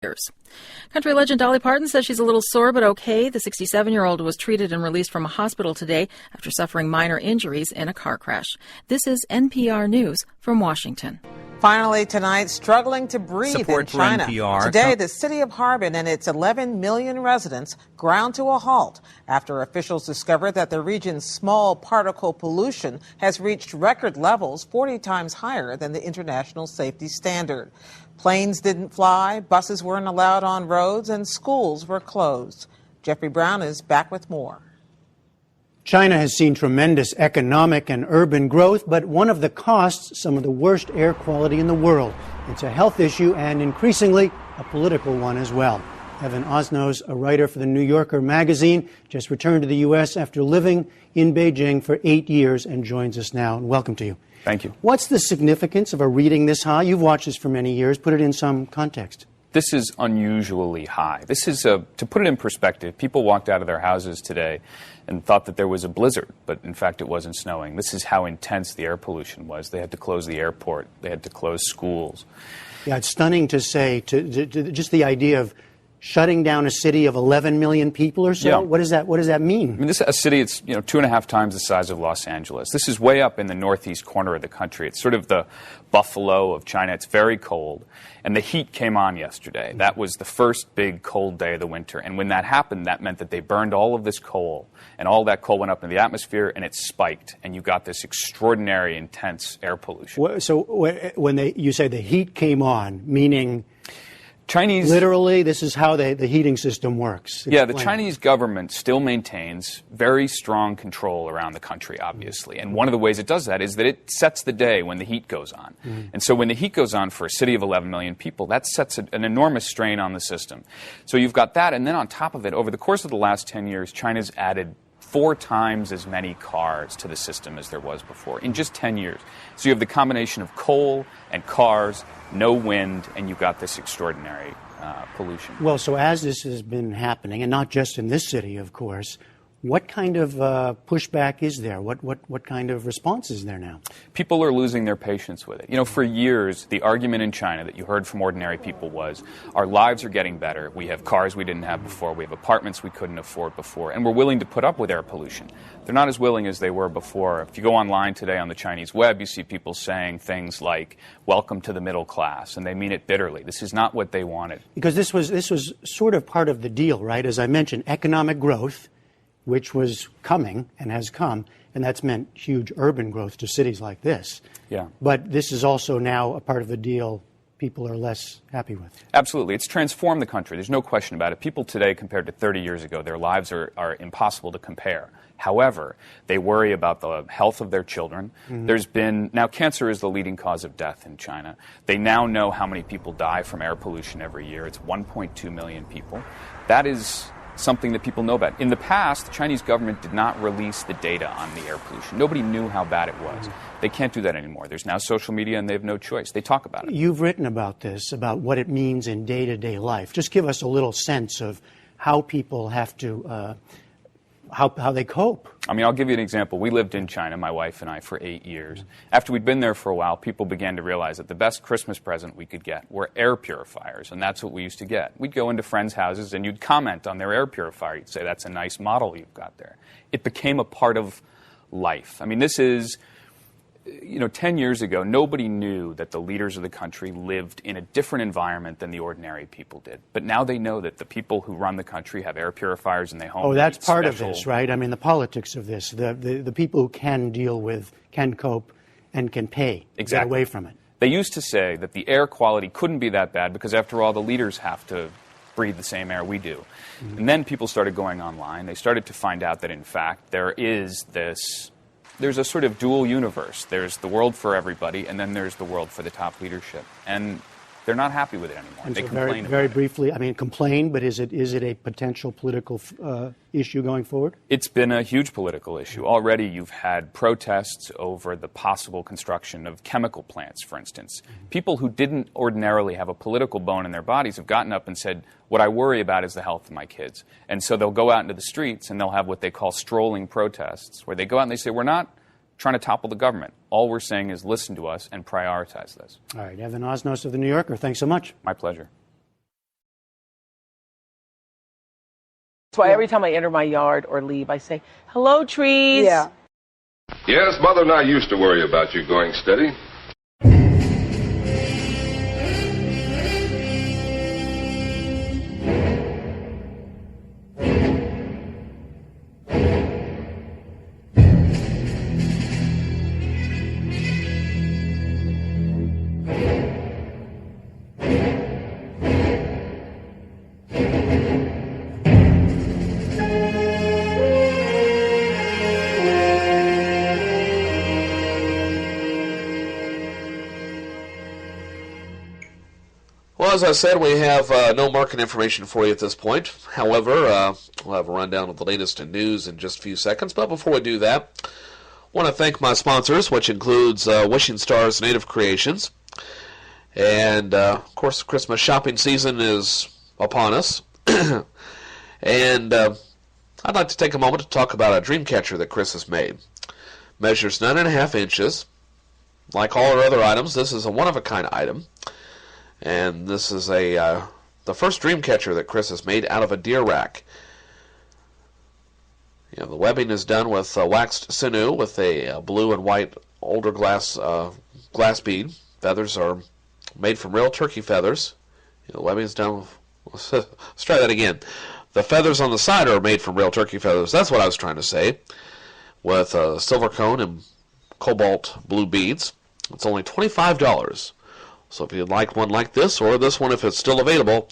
years. Country legend Dolly Parton says she's a little sore but okay. The 67-year-old was treated and released from a hospital today after suffering minor injuries in a car crash. This is NPR News from Washington. Finally tonight, struggling to breathe Support in China. for NPR. Today, the city of Harbin and its 11 million residents ground to a halt after officials discovered that the region's small particle pollution has reached record levels 40 times higher than the international safety standard. Planes didn't fly, buses weren't allowed on roads, and schools were closed. Jeffrey Brown is back with more. China has seen tremendous economic and urban growth, but one of the costs, some of the worst air quality in the world. It's a health issue and increasingly a political one as well. Evan Osnos, a writer for the New Yorker magazine, just returned to the U.S. after living in Beijing for 8 years and joins us now. And welcome to you. Thank you. What's the significance of a reading this high? You've watched this for many years. Put it in some context. This is unusually high. This is, to put it in perspective, people walked out of their houses today and thought that there was a blizzard, but in fact it wasn't snowing. This is how intense the air pollution was. They had to close the airport. They had to close schools. Yeah, it's stunning to say, to just the idea of shutting down a city of 11 million people or so. Yeah. What does that mean? I mean, this is a city, it's 2.5 times the size of Los Angeles. This is way up in the northeast corner of the country. It's sort of the Buffalo of China. It's very cold. And the heat came on yesterday. That was the first big cold day of the winter. And when that happened, that meant that they burned all of this coal. And all that coal went up in the atmosphere, and it spiked. And you got this extraordinary, intense air pollution. So when you say the heat came on, meaning... Chinese... Literally, this is how the heating system works. Yeah, the Chinese government still maintains very strong control around the country, obviously. And one of the ways it does that is that it sets the day when the heat goes on. And so when the heat goes on for a city of 11 million people, that sets an enormous strain on the system. So you've got that, and then on top of it, over the course of the last 10 years, China's added 4 times as many cars to the system as there was before in just 10 years. So you have the combination of coal and cars, no wind, and you've got this extraordinary pollution. Well, so as this has been happening, and not just in this city, of course, what kind of pushback is there? What kind of response is there now? People are losing their patience with it. For years, the argument in China that you heard from ordinary people was, our lives are getting better. We have cars we didn't have before. We have apartments we couldn't afford before. And we're willing to put up with air pollution. They're not as willing as they were before. If you go online today on the Chinese web, you see people saying things like, welcome to the middle class. And they mean it bitterly. This is not what they wanted. Because this was sort of part of the deal, right? As I mentioned, economic growth, which was coming and has come, and that's meant huge urban growth to cities like this. Yeah. But this is also now a part of the deal people are less happy with. Absolutely. It's transformed the country. There's no question about it. People today, compared to 30 years ago, their lives are impossible to compare. However, they worry about the health of their children. Now cancer is the leading cause of death in China. They now know how many people die from air pollution every year. It's 1.2 million people. That is something that people know about. In the past, the Chinese government did not release the data on the air pollution. Nobody knew how bad it was. They can't do that anymore. There's now social media, and they have no choice. They talk about it. You've written about this, about what it means in day-to-day life. Just give us a little sense of how people have to, how they cope. I mean, I'll give you an example. We lived in China, my wife and I, for 8 years. After we'd been there for a while, people began to realize that the best Christmas present we could get were air purifiers, and that's what we used to get. We'd go into friends' houses, and you'd comment on their air purifier. You'd say, that's a nice model you've got there. It became a part of life. I mean, this is... 10 years ago, nobody knew that the leaders of the country lived in a different environment than the ordinary people did. But now they know that the people who run the country have air purifiers in their homes. Oh, that's part of this, right? I mean, the politics of this, the people who can deal with, can cope, and can pay. Exactly. Get away from it. They used to say that the air quality couldn't be that bad because, after all, the leaders have to breathe the same air we do. And then people started going online. They started to find out that, in fact, there's a sort of dual universe. There's the world for everybody, and then there's the world for the top leadership. And they're not happy with it anymore. And they so complain very about briefly, I mean, complain, but is it a potential political issue going forward? It's been a huge political issue. Already you've had protests over the possible construction of chemical plants, for instance. People who didn't ordinarily have a political bone in their bodies have gotten up and said, what I worry about is the health of my kids. And so they'll go out into the streets and they'll have what they call strolling protests, where they go out and they say, we're not trying to topple the government. All we're saying is listen to us and prioritize this. All right. Evan Osnos of The New Yorker, thanks so much. My pleasure. why every time I enter my yard or leave, I say, hello, trees. Yeah. Yes, Mother and I used to worry about you going steady. Well, as I said, we have no market information for you at this point. However, we'll have a rundown of the latest in news in just a few seconds. But before we do that, I want to thank my sponsors, which includes Wishing Stars Native Creations. And, of course, the Christmas shopping season is upon us. And I'd like to take a moment to talk about a dream catcher that Chris has made. Measures 9.5 inches. Like all our other items, this is a one-of-a-kind item. And this is the first dream catcher that Chris has made out of a deer rack. You know, the webbing is done with waxed sinew with a blue and white older glass bead. Feathers are made from real turkey feathers. You know, the webbing is done with, let's try that again. The feathers on the side are made from real turkey feathers. That's what I was trying to say. With silver cone and cobalt blue beads. It's only $25. So if you'd like one like this, or this one if it's still available,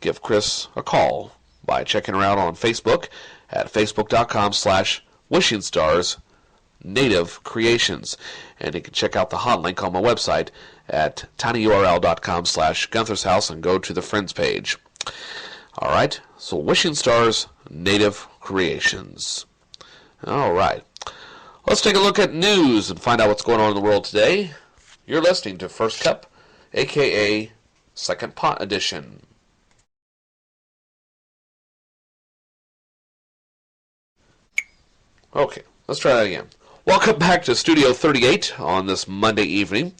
give Chris a call by checking her out on Facebook at facebook.com/WishingStarsNativeCreations. And you can check out the hot link on my website at tinyurl.com/Gunther'sHouse and go to the Friends page. All right, so Wishing Stars Native Creations. All right, let's take a look at news and find out what's going on in the world today. You're listening to First Cup, a.k.a. Second Pot Edition. Okay, let's try that again. Welcome back to Studio 38 on this Monday evening.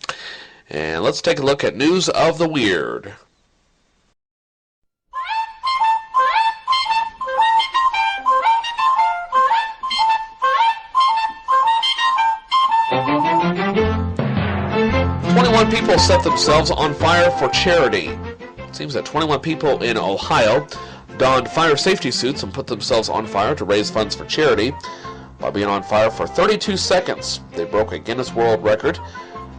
And let's take a look at news of the weird. People set themselves on fire for charity. It seems that 21 people in Ohio donned fire safety suits and put themselves on fire to raise funds for charity. By being on fire for 32 seconds, they broke a Guinness World Record.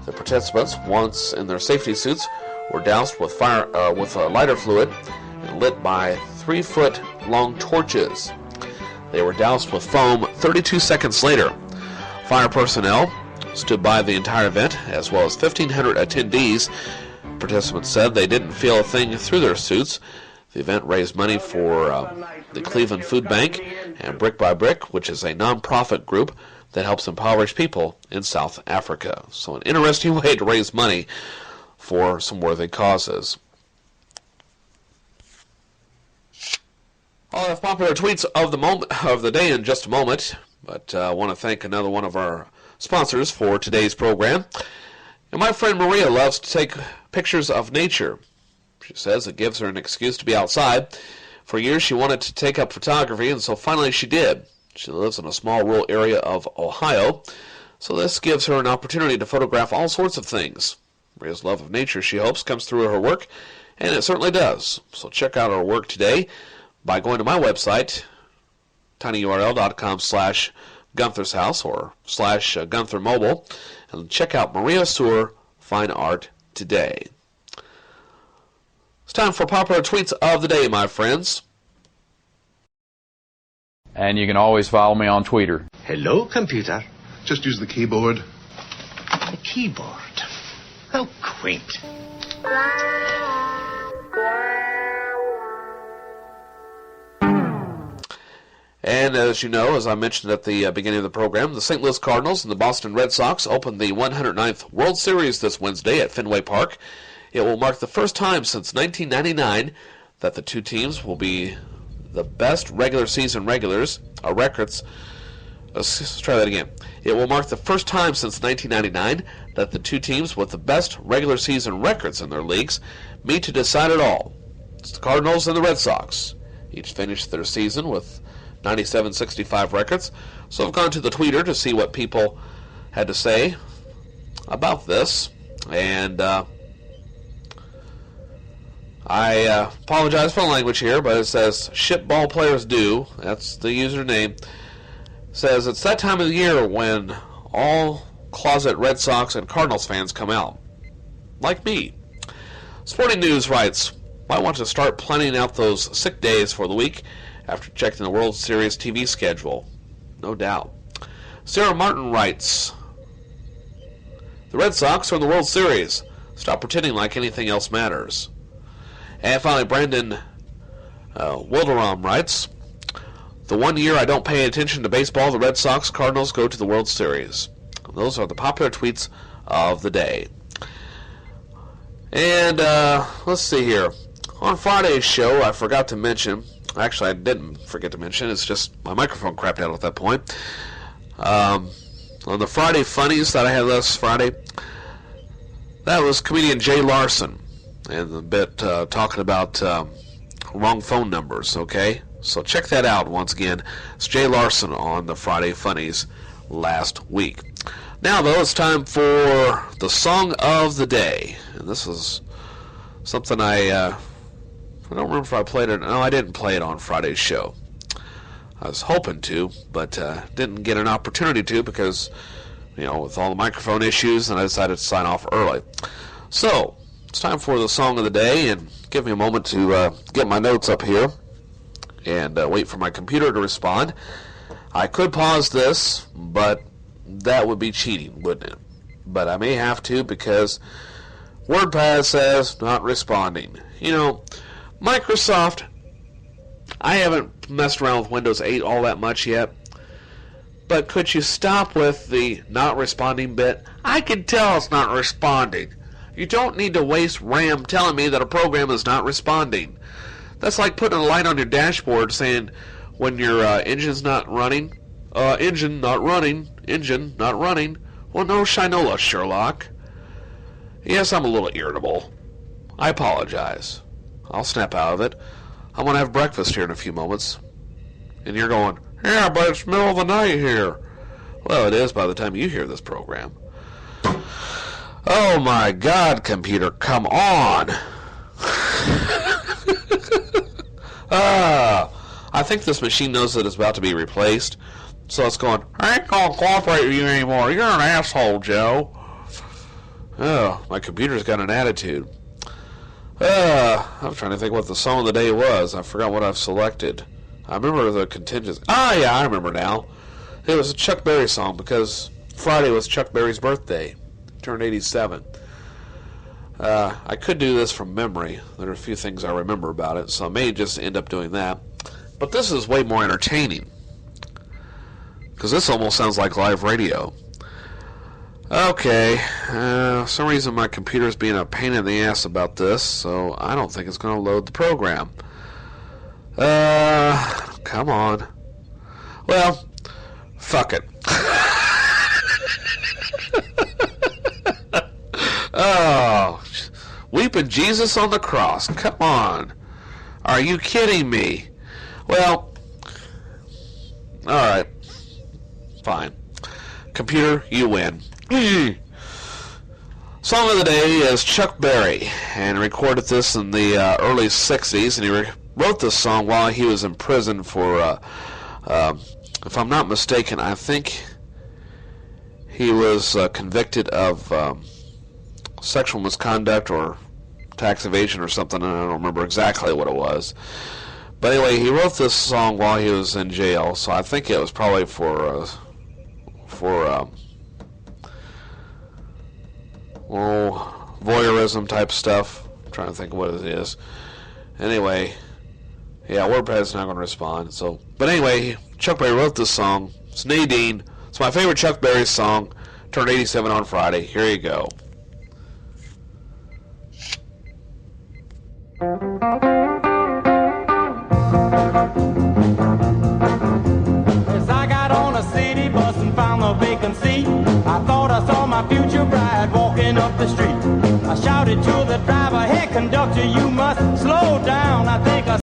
The participants, once in their safety suits, were doused with lighter fluid and lit by 3-foot-long torches. They were doused with foam 32 seconds later. Fire personnel stood by the entire event, as well as 1,500 attendees. Participants said they didn't feel a thing through their suits. The event raised money for the Cleveland Food Bank and Brick by Brick, which is a non-profit group that helps impoverished people in South Africa. So an interesting way to raise money for some worthy causes. I'll have popular tweets of the day in just a moment, but I want to thank another one of our sponsors for today's program. And my friend Maria loves to take pictures of nature. She says it gives her an excuse to be outside. For years she wanted to take up photography, and so finally she did. She lives in a small rural area of Ohio, so this gives her an opportunity to photograph all sorts of things. Maria's love of nature, she hopes, comes through her work, and it certainly does. So check out her work today by going to my website, tinyurl.com/Gunther's House or /Gunther Mobile, and check out Maria Seward Fine Art today. It's time for popular tweets of the day, my friends. And you can always follow me on Twitter. Hello, computer. Just use the keyboard. The keyboard. How quaint. And as you know, as I mentioned at the beginning of the program, the St. Louis Cardinals and the Boston Red Sox opened the 109th World Series this Wednesday at Fenway Park. It will mark the first time since 1999 that the two teams will be the best regular season records. Let's try that again. It will mark the first time since 1999 that the two teams with the best regular season records in their leagues meet to decide it all. It's the Cardinals and the Red Sox. Each finished their season with 97-65 records. So I've gone to the Tweeter to see what people had to say about this. And I apologize for the language here, but it says, "Shit ball players do." That's the username. It says, "It's that time of the year when all closet Red Sox and Cardinals fans come out. Like me." Sporting News writes, "Might want to start planning out those sick days for the week after checking the World Series TV schedule." No doubt. Sarah Martin writes, "The Red Sox are in the World Series. Stop pretending like anything else matters." And finally, Brandon Wilderam writes, "The one year I don't pay attention to baseball, the Red Sox Cardinals go to the World Series." Those are the popular tweets of the day. And let's see here. On Friday's show, I forgot to mention, actually I didn't forget to mention, it's just my microphone crapped out at that point. On the Friday Funnies that I had last Friday, that was comedian Jay Larson, and a bit talking about wrong phone numbers, okay? So check that out once again. It's Jay Larson on the Friday Funnies last week. Now, though, it's time for the Song of the Day. And this is something I don't remember if I played it. No, I didn't play it on Friday's show. I was hoping to, but didn't get an opportunity to because, with all the microphone issues, and I decided to sign off early. So, it's time for the Song of the Day, and give me a moment to get my notes up here and wait for my computer to respond. I could pause this, but that would be cheating, wouldn't it? But I may have to because WordPad says not responding. Microsoft, I haven't messed around with Windows 8 all that much yet, but could you stop with the not responding bit? I can tell it's not responding. You don't need to waste RAM telling me that a program is not responding. That's like putting a light on your dashboard saying when your engine's not running, engine not running, engine not running. Well, no shinola, Sherlock. Yes, I'm a little irritable. I apologize. I'll snap out of it. I'm going to have breakfast here in a few moments. And you're going, "Yeah, but it's middle of the night here." Well, it is by the time you hear this program. Oh my God, computer, come on. I think this machine knows that it's about to be replaced. So it's going, "I ain't going to cooperate with you anymore. You're an asshole, Joe." Oh, my computer's got an attitude. I'm trying to think what the song of the day was. I forgot what I've selected. I remember the contingency. Yeah, I remember now. It was a Chuck Berry song because Friday was Chuck Berry's birthday. He turned 87. I could do this from memory. There are a few things I remember about it, so I may just end up doing that. But this is way more entertaining, because this almost sounds like live radio. Okay, for some reason my computer's being a pain in the ass about this, so I don't think it's going to load the program. Come on. Well, fuck it. Oh, weeping Jesus on the cross. Come on. Are you kidding me? Well, alright. Fine. Computer, you win. Song of the day is Chuck Berry, and recorded this in the early 60s, and he wrote this song while he was in prison for, if I'm not mistaken, I think he was convicted of sexual misconduct or tax evasion or something, and I don't remember exactly what it was. But anyway, he wrote this song while he was in jail, so I think it was probably for voyeurism type stuff. I'm trying to think of what it is. Anyway, yeah, WordPad's not going to respond. But anyway, Chuck Berry wrote this song. It's Nadine. It's my favorite Chuck Berry song. Turned 87 on Friday. Here you go. As I got on a city bus and found a vacant seat, I thought I saw my future bride walking up the street. I shouted to the driver, "Hey conductor, you must slow down. I think I